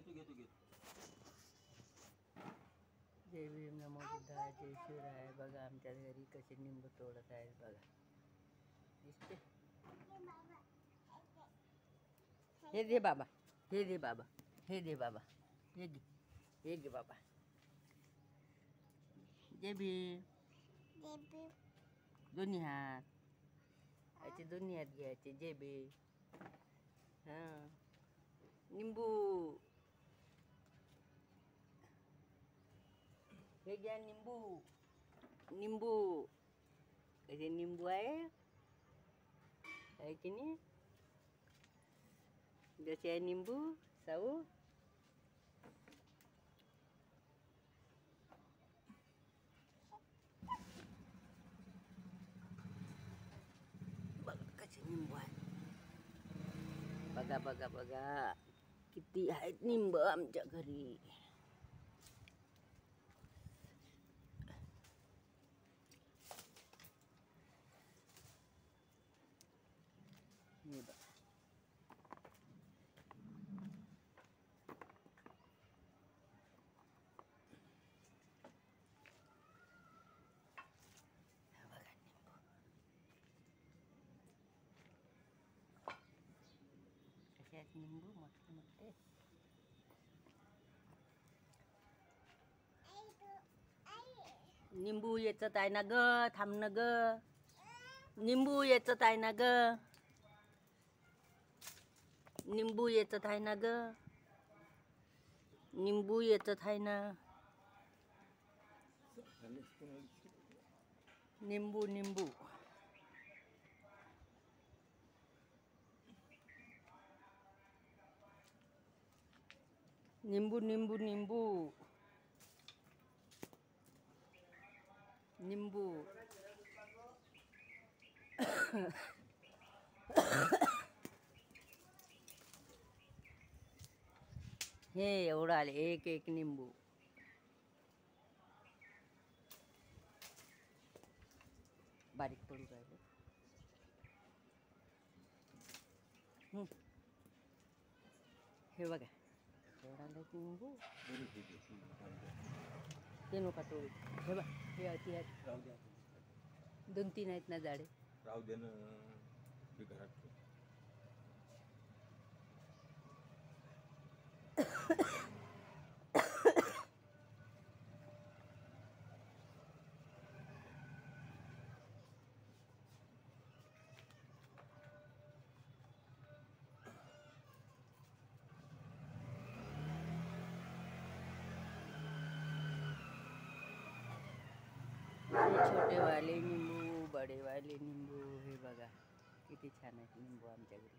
जय भीम नमो बुद्धाय जय शिवराय. बघा आमच्या घरी कसे निंबू तोडत आहेत बघा. दिसते. हे दे बाबा, हे दे बाबा, हे दे बाबा, हे घे, हे घे बाबा. जय भीम. दोन्ही हात याचे दोन्ही हात घ्यायचे. जय भीम. हां निंबू हे घ्या. निंबू निंबू कसे निंबू आहे की नाही. जसे आहे निंबू साऊ. बघा कसे निंबू आहे. बघा बघा बघा किती आहेत निंब आमच्या घरी. हे बघा. कसे आहेत निंबू मोठे मोठे. निंबू येचत आहे ना ग. थांब ना ग. निंबू येचत आहे ना ग. निंबू येचत आहे ना ग. निंबू येचत आहे ना. निंबू निंबू निंबू निंबू निंबू निंबू. हे एवढं आले एक एक निंबू. बारीक पडू राहिले. हे बघा एवढा आले निंबू. ते नका तोडू. हे बघ हे अति आहेत. 2-3 आहेत ना झाडे. राहू दे ना ते घरात. छोटे वाले निंबू बडे वाले निंबू. हे बघा किती छान आहेत निंबू आमच्या घरी.